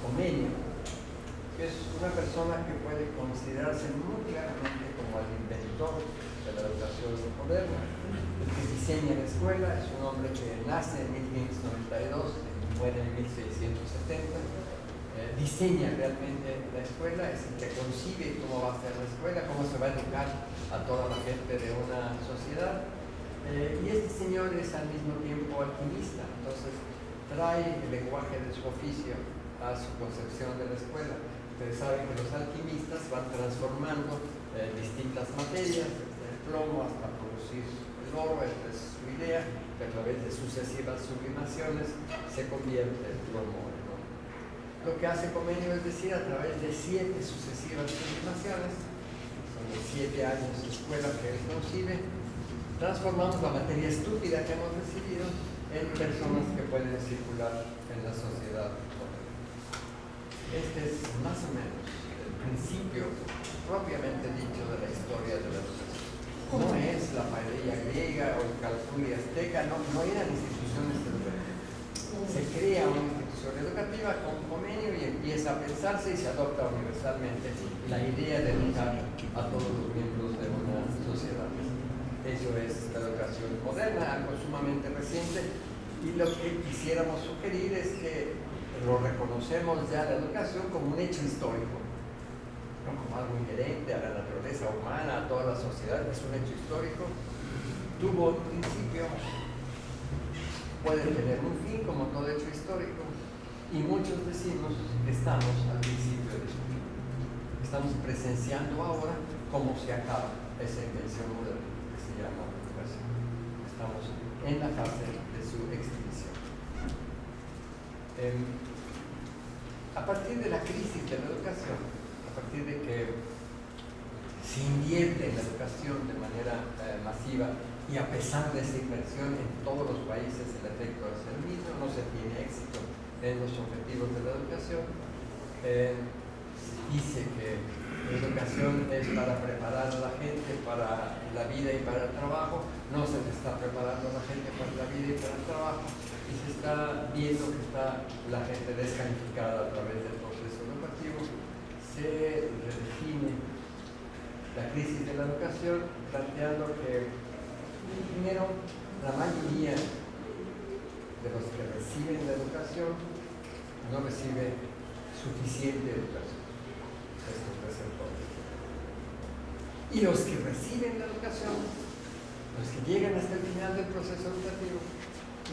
Comenio, que es una persona que puede considerarse muy claramente como el inventor de la educación moderna, el que diseña la escuela. Es un hombre que nace en 1592 y muere en 1670. Diseña realmente la escuela, es el que concibe cómo va a ser la escuela, cómo se va a educar a toda la gente de una sociedad. Y este señor es al mismo tiempo alquimista, entonces trae el lenguaje de su oficio a su concepción de la escuela. Ustedes saben que los alquimistas van transformando distintas materias, desde el plomo hasta producir el oro. Esta es su idea, que a través de sucesivas sublimaciones se convierte el plomo en oro. Lo que hace Comenio es decir, a través de 7 sucesivas sublimaciones, son los 7 años de escuela que él concibe, transformamos la materia estúpida que hemos recibido en personas que pueden circular en la sociedad. Este es más o menos el principio propiamente dicho de la historia de la educación. No es la paella griega o el calculi azteca, no eran instituciones educativas. Se crea una institución educativa con Comenio y empieza a pensarse y se adopta universalmente la idea de educar a todos los miembros de una sociedad. Eso es la educación moderna, algo sumamente reciente, y lo que quisiéramos sugerir es que lo reconocemos ya la educación como un hecho histórico, no como algo inherente a la naturaleza humana, a toda la sociedad. Es un hecho histórico, tuvo un principio, puede tener un fin como todo hecho histórico, y muchos decimos que estamos al principio de su fin. Estamos presenciando ahora cómo se acaba esa invención moderna que se llama educación. Estamos en la fase de su extinción. A partir de la crisis de la educación, a partir de que se invierte en la educación de manera masiva, y a pesar de esa inversión en todos los países el efecto es el mismo, no se tiene éxito en los objetivos de la educación, dice que la educación es para preparar a la gente para la vida y para el trabajo, no se le está preparando a la gente para la vida y para el trabajo, y se está viendo que está la gente descalificada a través del proceso educativo. Se redefine la crisis de la educación planteando que, primero, la mayoría de los que reciben la educación no recibe suficiente educación. Esto es el problema. Y los que reciben la educación, los que llegan hasta el final del proceso educativo,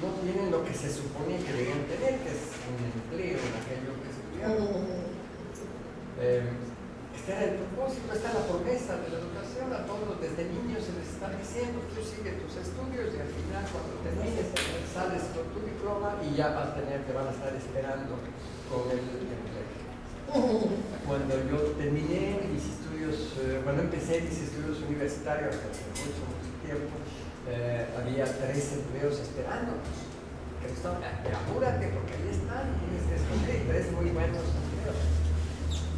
no tienen lo que se supone que deben tener, que es un empleo en aquello que estudiaron. Está en el propósito, está la promesa de la educación. A todos desde niños se les está diciendo: tú sigue tus estudios y al final, cuando termines, sales con tu diploma y ya te van a estar esperando con el empleo. Cuando yo terminé mis estudios, cuando empecé mis estudios universitarios hace mucho tiempo, había 3 empleos esperándonos. Apúrate porque ahí están, tienes que escoger 3 muy buenos empleos.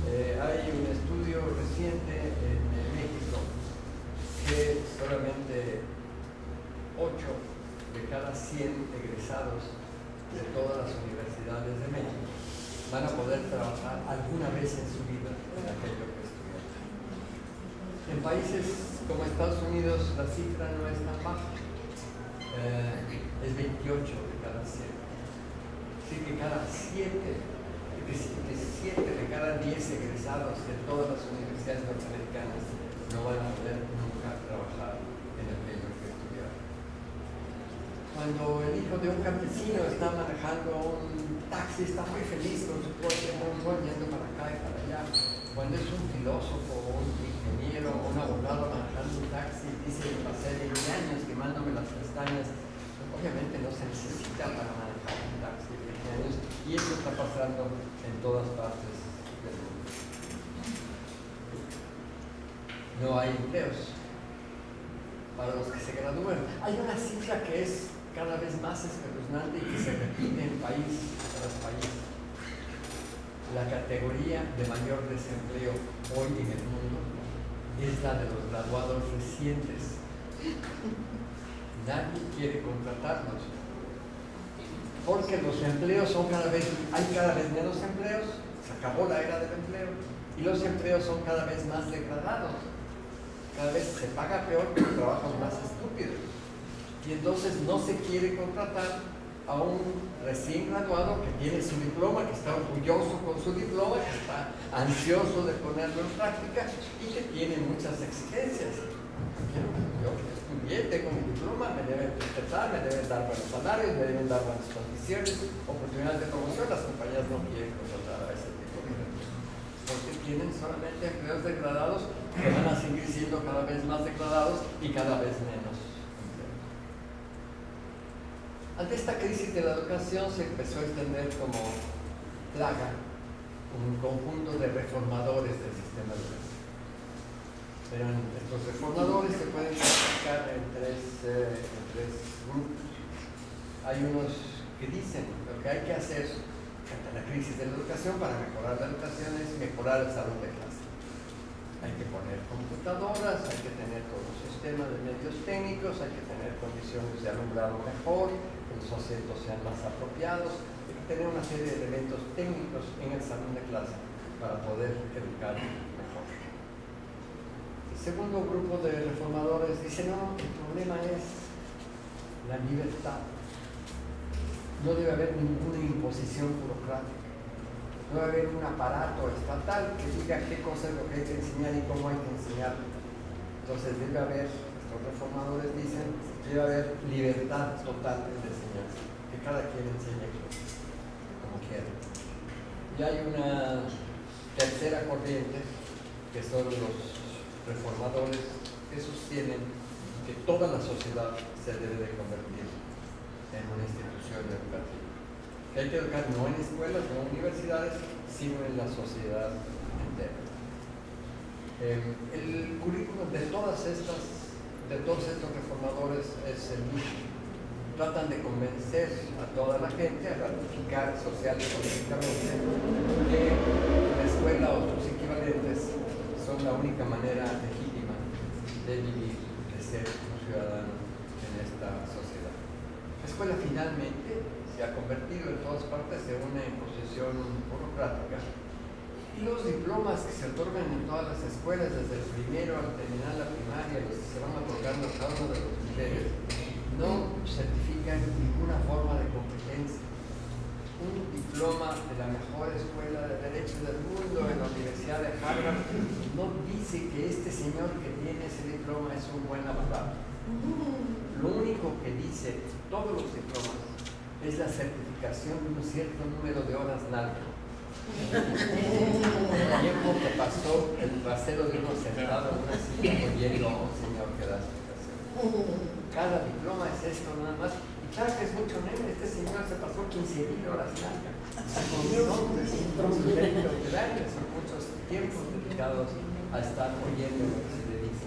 Hay un estudio reciente en México que solamente 8 de cada 100 egresados de todas las universidades de México van a poder trabajar alguna vez en su vida en aquello que estudiaron. En países como Estados Unidos la cifra no es tan baja, es 28 de cada 100. Así que cada 7 de cada 10 egresados de todas las universidades norteamericanas no van a poder nunca trabajar en aquello que estudiaron. Cuando el hijo de un campesino está manejando un taxi, está muy feliz con su coche, muy yendo para acá y para allá. Cuando es un filósofo, un ingeniero, un abogado manejando un taxi, dice: pasé 20 años quemándome las pestañas. Obviamente no se necesita para manejar un taxi 20 años, y eso está pasando en todas partes del mundo. No hay empleos para los que se gradúan. Hay una cifra que es cada vez más espeluznante y que se repite en país tras país. La categoría de mayor desempleo hoy en el mundo es la de los graduados recientes. Nadie quiere contratarlos porque los empleos son hay cada vez menos empleos, se acabó la era del empleo, y los empleos son cada vez más degradados. Cada vez se paga peor, pero trabajos más estúpidos. Y entonces no se quiere contratar a un recién graduado que tiene su diploma, que está orgulloso con su diploma, que está ansioso de ponerlo en práctica y que tiene muchas exigencias. Yo estudié, tengo mi diploma, me deben respetar, me deben dar buenos salarios, me deben dar buenas condiciones, oportunidades de promoción. Las compañías no quieren contratar a ese tipo de gente, porque tienen solamente empleos degradados que van a seguir siendo cada vez más degradados y cada vez menos empleos. Ante esta crisis de la educación se empezó a extender como plaga un conjunto de reformadores del sistema educativo. Pero estos reformadores se pueden clasificar en tres grupos. Hay unos que dicen: lo que hay que hacer ante la crisis de la educación para mejorar la educación es mejorar el salón de clase. Hay que poner computadoras, hay que tener todo un sistema de medios técnicos, hay que tener condiciones de alumbrado mejor, que los asientos sean más apropiados, hay que tener una serie de elementos técnicos en el salón de clase para poder educar mejor. El segundo grupo de reformadores dice: no, el problema es la libertad. No debe haber ninguna imposición burocrática. No debe haber un aparato estatal que diga qué cosa es lo que hay que enseñar y cómo hay que enseñarlo. Entonces debe haber, estos reformadores dicen, debe haber libertad total de enseñanza, que cada quien enseñe como quiera. Y hay una tercera corriente, que son los reformadores, que sostienen que toda la sociedad se debe de convertir en una institución educativa. Que hay que educar no en escuelas, no en universidades, sino en la sociedad entera. El currículum de todos estos reformadores es el mismo. Tratan de convencer a toda la gente, a ratificar social y políticamente, que la escuela o sus equivalentes única manera legítima de vivir, de ser un ciudadano en esta sociedad. La escuela finalmente se ha convertido en todas partes en una imposición burocrática, y los diplomas que se otorgan en todas las escuelas, desde el primero al terminar la primaria, los que se van otorgando a cada uno de los niveles, no certifican ninguna forma de competencia. Un diploma de la mejor escuela de Derecho del mundo en la Universidad de Harvard no dice que este señor que tiene ese diploma es un buen abogado. Lo único que dice todos los diplomas es la certificación de un cierto número de horas nalga. El tiempo que pasó el trasero de uno sentado en una silla oyendo a un señor que da explicación. Cada diploma es esto nada más. Y claro que es mucho menos. Este señor se pasó 15.000 horas nalga. Con nombres, con sus méritos literarios y muchos tiempos dedicados a estar oyendo lo que se le dice.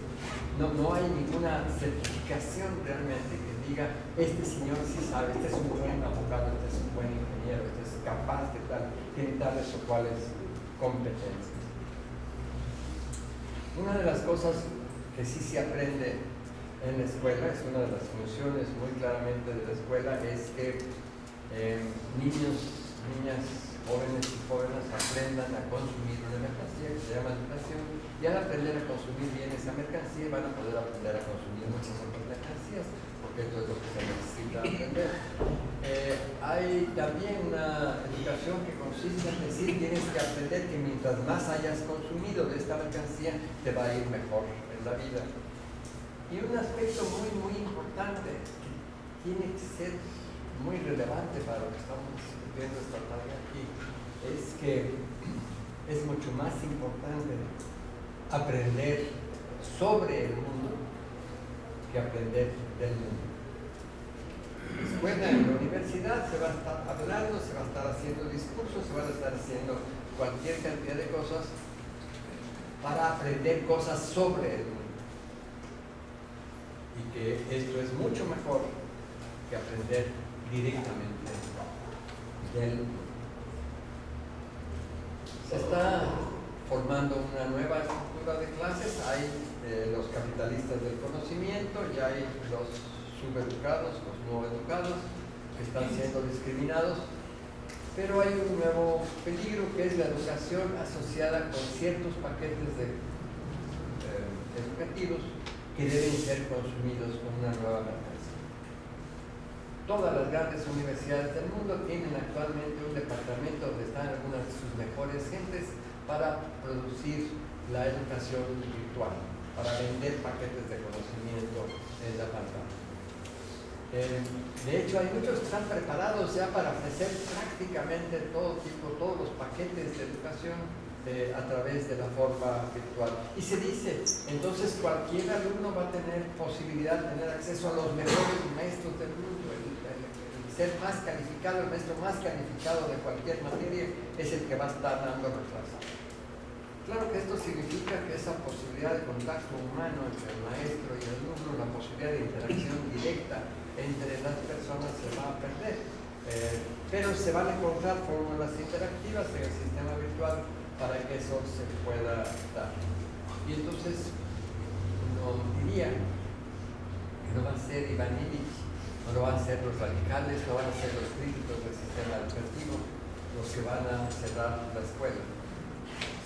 No hay ninguna certificación realmente que diga, este señor sí sabe, este es un buen abogado, este es un buen ingeniero, este es capaz de tal, tiene tales o cuales competencias. Una de las cosas que sí se aprende en la escuela, es una de las funciones muy claramente de la escuela, es que niños, niñas, jóvenes y jóvenes aprendan a consumir una mercancía que se llama educación, y al aprender a consumir bien esa mercancía van a poder aprender a consumir muchas otras mercancías, porque esto es lo que se necesita aprender. Hay también una educación que consiste en decir, tienes que aprender que mientras más hayas consumido de esta mercancía, te va a ir mejor en la vida. Y un aspecto muy, muy importante que tiene que ser muy relevante para lo que estamos discutiendo esta tarde aquí, es que es mucho más importante aprender sobre el mundo que aprender del mundo. En la escuela, en la universidad, se va a estar hablando, se va a estar haciendo discursos, se van a estar haciendo cualquier cantidad de cosas para aprender cosas sobre el mundo. Y que esto es mucho mejor que aprender directamente del mundo. Se está formando una nueva estructura de clases. Hay los capitalistas del conocimiento, ya hay los subeducados, los no educados, que están siendo discriminados, pero hay un nuevo peligro que es la educación asociada con ciertos paquetes educativos que deben ser consumidos con una nueva mercancía. Todas las grandes universidades del mundo tienen actualmente un departamento donde están algunas de sus mejores gentes para producir la educación virtual, para vender paquetes de conocimiento en la pantalla. De hecho, hay muchos que están preparados ya para ofrecer prácticamente todos los paquetes de educación a través de la forma virtual. Y se dice, entonces cualquier alumno va a tener posibilidad de tener acceso a los mejores maestros del mundo. El ser más calificado, el maestro más calificado de cualquier materia es el que va a estar dando la clase. Claro que esto significa que esa posibilidad de contacto humano entre el maestro y el alumno, la posibilidad de interacción directa entre las personas se va a perder, pero se van a encontrar fórmulas interactivas en el sistema virtual para que eso se pueda dar. Y entonces uno diría que no va a ser Iván Illich, no lo van a ser los radicales, no van a ser los críticos del sistema educativo los que van a cerrar la escuela,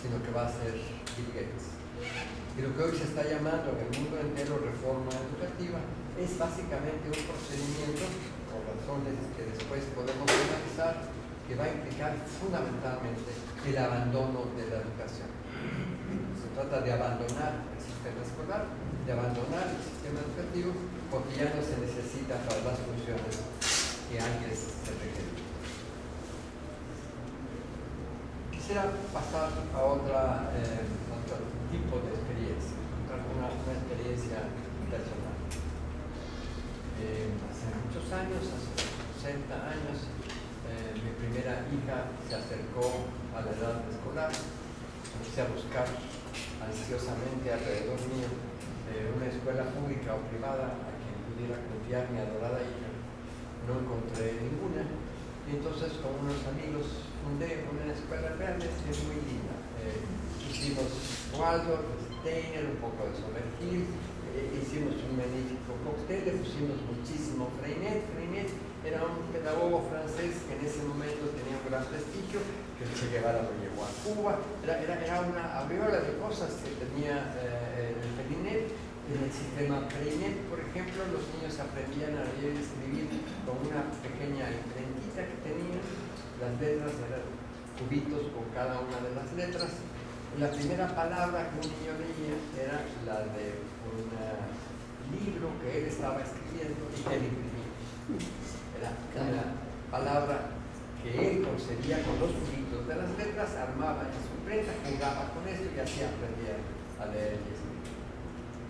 sino que va a ser Bill Gates. Y lo que hoy se está llamando en el mundo entero reforma educativa es básicamente un procedimiento, por razones que después podemos analizar, que va a implicar fundamentalmente el abandono de la educación. Se trata de abandonar el sistema escolar, de abandonar el sistema educativo, porque ya no se necesita para las funciones que antes se requerían. Quisiera pasar a otro tipo de experiencia, una experiencia personal. Hace muchos años, hace 60 años, mi primera hija se acercó a la edad escolar. Empecé a buscar ansiosamente alrededor mío una escuela pública o privada a quien pudiera confiar mi adorada hija. No encontré ninguna, y entonces con unos amigos fundé una escuela realmente muy linda. Hicimos Waldorf, container, un poco de sumergir, hicimos un magnífico cóctel, le pusimos muchísimo Freinet. Freinet era un pedagogo francés que en ese momento tenía un gran prestigio, que el Che Guevara lo llevó a Cuba. Era una aureola de cosas que tenía el Freinet. En el sistema Freinet, por ejemplo, los niños aprendían a leer y escribir con una pequeña imprentita que tenían. Las letras eran cubitos con cada una de las letras. La primera palabra que un niño leía era la de un libro que él estaba escribiendo y que él imprimía. Era una palabra que él concebía con los cubitos de las letras, armaba en su imprenta, jugaba con esto y así aprendía a leer y escribir.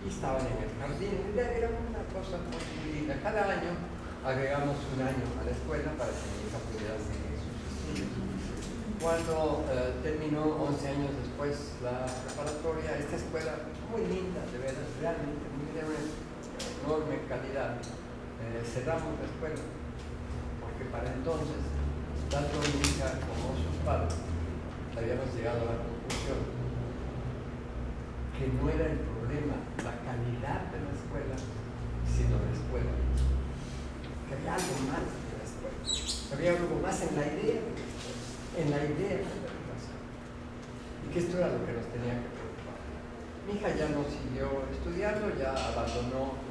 Y estaban en el jardín, era una cosa muy linda. Cada año agregamos un año a la escuela para que mi hija pudiera seguir sus estudios. Cuando terminó 11 años después la preparatoria, esta escuela muy linda, de veras, realmente de una enorme calidad, cerramos la escuela, porque para entonces, tanto mi hija como sus padres, habíamos llegado a la conclusión que no era el problema la calidad de la escuela, sino la escuela. Que había algo más de la escuela. Que había algo más en la idea de la escuela, en la idea de la educación. Y que esto era lo que nos tenía que preocupar. Mi hija ya no siguió estudiando, ya abandonó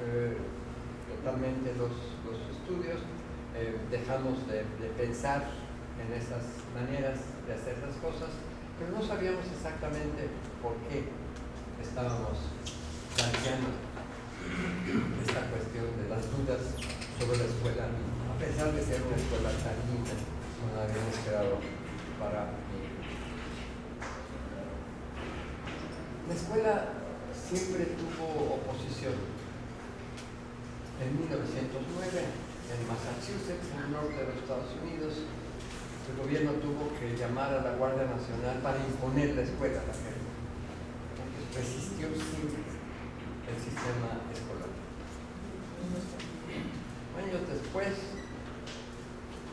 totalmente los estudios, dejamos de pensar en esas maneras de hacer las cosas, pero no sabíamos exactamente por qué estábamos planteando esta cuestión de las dudas sobre la escuela, a pesar de ser una escuela tan linda como la habíamos creado para mí. La escuela siempre tuvo oposición. En 1909, en Massachusetts, en el norte de los Estados Unidos, el gobierno tuvo que llamar a la Guardia Nacional para imponer la escuela a la gente. Resistió siempre el sistema escolar. Años después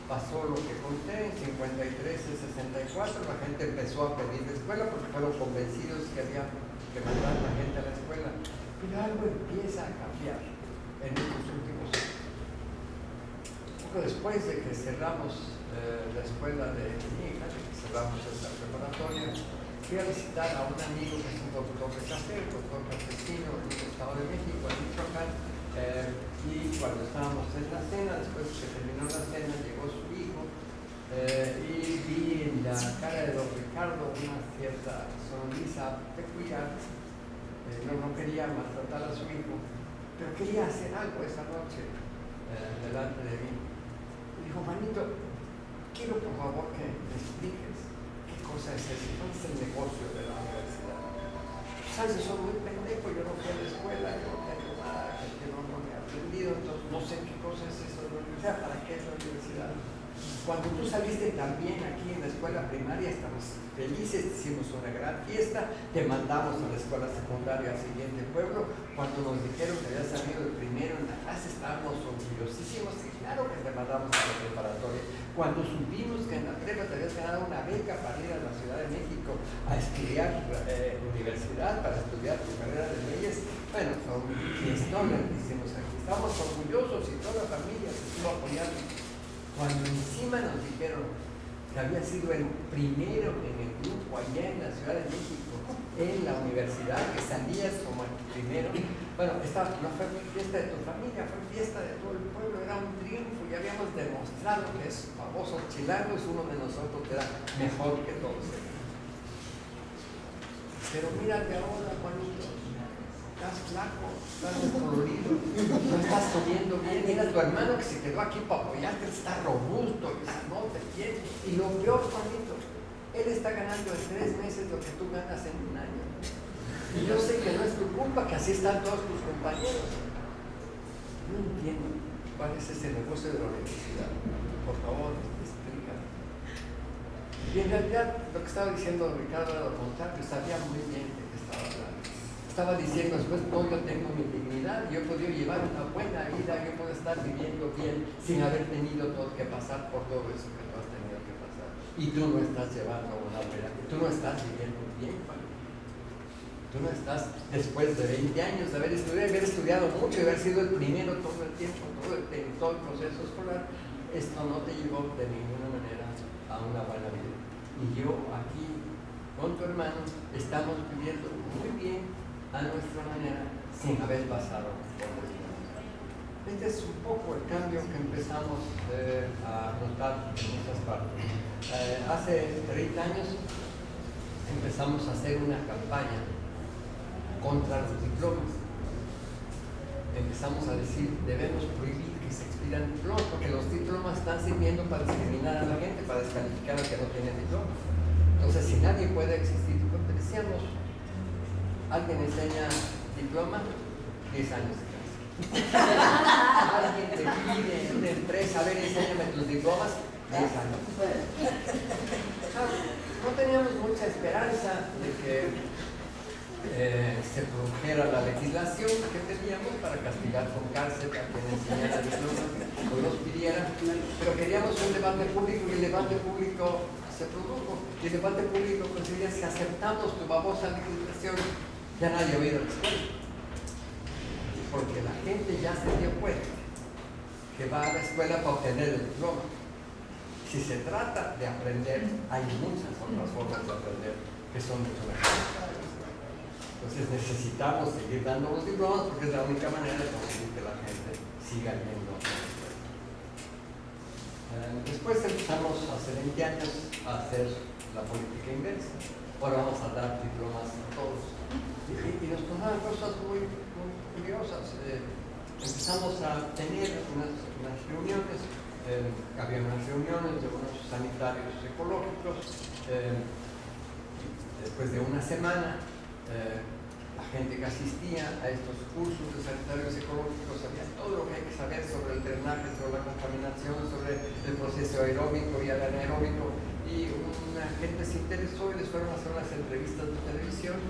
pasó lo que conté, en 53 y 64 la gente empezó a pedir la escuela porque fueron convencidos que había que mandar a la gente a la escuela. Pero algo empieza a cambiar en estos últimos años. Poco después de que cerramos la escuela de mi hija, de que cerramos esta preparatoria, fui a visitar a un amigo que es un doctor de café, doctor campesino en el Estado de México, en Michoacán, y cuando estábamos en la cena, después que terminó la cena, llegó su hijo, y vi en la cara de don Ricardo una cierta sonrisa peculiar. No quería maltratar a su hijo, pero quería hacer algo esa noche delante de mí. Y dijo: Juanito, quiero por favor que me expliques qué cosa es eso, cuál es el negocio de la universidad. Sabes, yo soy muy pendejo, yo no fui a la escuela, yo no tengo nada, que no he aprendido, entonces no sé qué cosa es eso de la universidad, para qué es la universidad. Cuando tú saliste también aquí en la escuela primaria, estamos felices, hicimos una gran fiesta, te mandamos a la escuela secundaria al siguiente pueblo. Cuando nos dijeron que habías salido el primero en la clase, estábamos orgullosísimos, y claro que te mandamos a la preparatoria. Cuando supimos que en la prepa te habías ganado una beca para ir a la Ciudad de México a estudiar universidad, para estudiar tu carrera de leyes, bueno, fue un fiestón, hicimos aquí. Estamos orgullosos y toda la familia te estuvo apoyando. Cuando encima nos dijeron que había sido el primero en el grupo allá en la Ciudad de México, en la universidad, que salías como el primero, bueno, esta no fue fiesta de tu familia, fue fiesta de todo el pueblo, era un triunfo y habíamos demostrado que es famoso chilango, es uno de nosotros que era mejor que todos ellos. Pero mírate ahora, Juanito, estás flaco, estás descolorido, no estás comiendo bien. Mira a tu hermano que se quedó aquí para apoyarte, está robusto, no te quiere. Y lo peor, Juanito, él está ganando en 3 meses lo que tú ganas en un año. Y yo sé que no es tu culpa, que así están todos tus compañeros. No entiendo cuál es ese negocio de la universidad. Por favor, explícame. Y en realidad lo que estaba diciendo Ricardo era lo contrario, sabía muy bien de qué estaba hablando. Estaba diciendo después: no, yo tengo mi dignidad, yo he podido llevar una buena vida, yo puedo estar viviendo bien sin haber tenido que pasar por todo eso que tú has tenido que pasar. Y tú no estás llevando una buena vida, tú no estás viviendo bien, Juan. Tú no estás después de 20 años de haber estudiado mucho y haber sido el primero todo el tiempo, todo el proceso escolar. Esto no te llevó de ninguna manera a una buena vida. Y yo aquí, con tu hermano, estamos viviendo muy bien a nuestra manera, sin haber pasado por esto. Este es un poco el cambio que empezamos a notar en muchas partes. Hace 30 años empezamos a hacer una campaña contra los diplomas. Empezamos a decir, debemos prohibir que se expidan diplomas, porque los diplomas están sirviendo para discriminar a la gente, para descalificar al que no tiene diploma. Entonces, si nadie puede existir, porque decíamos, alguien enseña diploma, 10 años de cárcel. Alguien te pide en una empresa, a ver, enséñame tus diplomas, 10 años. No teníamos mucha esperanza de que se produjera la legislación que teníamos para castigar con cárcel a quien enseñara diplomas o nos pidiera, pero queríamos un debate público y el debate público se produjo. Y el debate público considera si aceptamos tu babosa legislación, ya nadie va a ir a la escuela, porque la gente ya se dio cuenta que va a la escuela para obtener el diploma. Si se trata de aprender, hay muchas otras formas de aprender que son mucho mejores. Entonces necesitamos seguir dando los diplomas porque es la única manera de conseguir que la gente siga yendo a la escuela. Después empezamos hace 20 años a hacer la política inversa. Ahora vamos a dar diplomas a todos. Y nos pasaban cosas muy curiosas. Empezamos a tener unas reuniones, había unas reuniones de unos sanitarios ecológicos. Después de una semana, la gente que asistía a estos cursos de sanitarios ecológicos sabía todo lo que hay que saber sobre el drenaje, sobre la contaminación, sobre el proceso aeróbico y anaeróbico. Y una gente se interesó y les fueron a hacer unas entrevistas de televisión